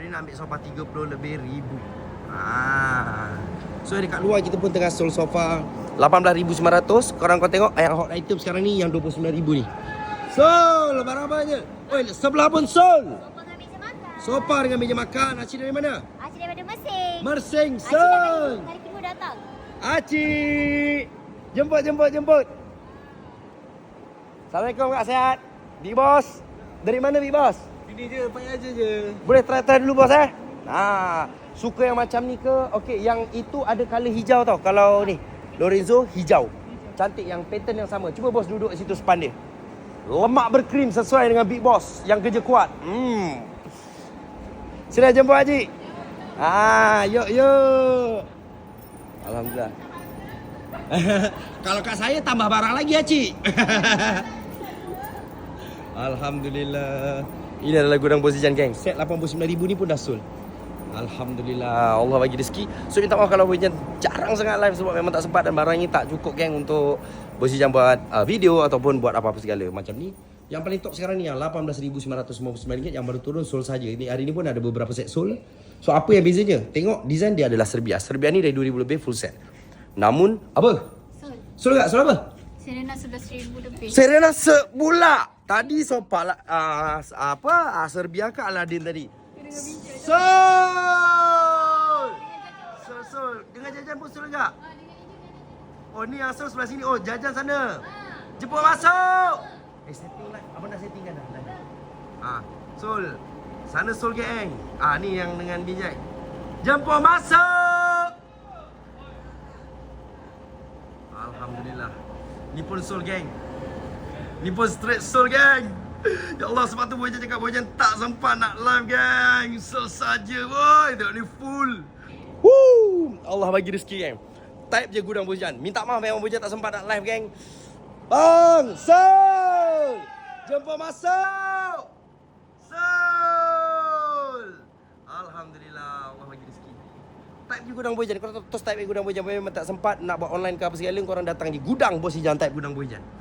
ni nak ambil sofa 30 lebih ribu. So dekat luar kita pun tengah sold sofa 18,900. Korang kau tengok yang hot item sekarang ni yang 29,000 ni. Sol, barang-barang je. Oi, sebelah pun sol. Sofa dengan meja makan. Acik dari mana? Acik daripada Mersing. Mersing, Acik sol. hari Timur datang. Acik. Jemput. Assalamualaikum Kak, sihat? Big Boss. Dari mana Big Boss? Ini je, payah je. Boleh try dulu bos suka yang macam ni ke? Okey, yang itu ada colour hijau tau. Kalau ni Lorenzo hijau. Cantik, yang pattern yang sama. Cuba bos duduk kat situ span dia. Lemak berkrim sesuai dengan Big Boss yang kerja kuat. Sila jemput Haji. Yuk. Alhamdulillah. Kalau kat saya tambah barang lagi Haji. Alhamdulillah. Ini adalah gudang Bos Ijan geng. Set 89,000 ni pun dah sold. Alhamdulillah, Allah bagi rezeki. So minta maaf kalau Bos Ijan jarang sangat live sebab memang tak sempat dan barang ni tak cukup geng untuk Bos Ijan buat video ataupun buat apa-apa segala macam ni. Yang paling top sekarang ni yang RM18,999 yang baru turun sold saja. Ini hari ni pun ada beberapa set sold. So apa yang bezanya? Tengok design dia adalah Serbia. Serbia ni dari 2,000 lebih full set. Namun apa? Sold tak? Sold apa? Serena 11,000 lebih. Serena sepula. Tadi sopa lah Serbia ke Aladin tadi. Sol. Dengan jajan pun sol enggak? Oh ni yang sol sebelah sini. Oh jajan sana. Jemput masuk. Setting lah. Abang dah setting kan dah. Sol. Sana sol geng. Ni yang dengan bijak. Jemput masuk. Alhamdulillah. Ni pun sol geng. Ni pun straight soul geng. Ya Allah, sebab tu Bojan cakap Bojan tak sempat nak live geng. Soul saja boy. Tengok ni full. Allah bagi rezeki geng. Type je gudang Bojan. Minta maaf memang Bojan tak sempat nak live geng. Bang, soul. Jemput masuk. Soul. Alhamdulillah, Allah bagi rezeki. Type je gudang Bojan. Korang terus type je gudang Bojan. Memang tak sempat nak buat online ke apa segala. Korang datang je gudang Bos Ijan, type gudang Bojan.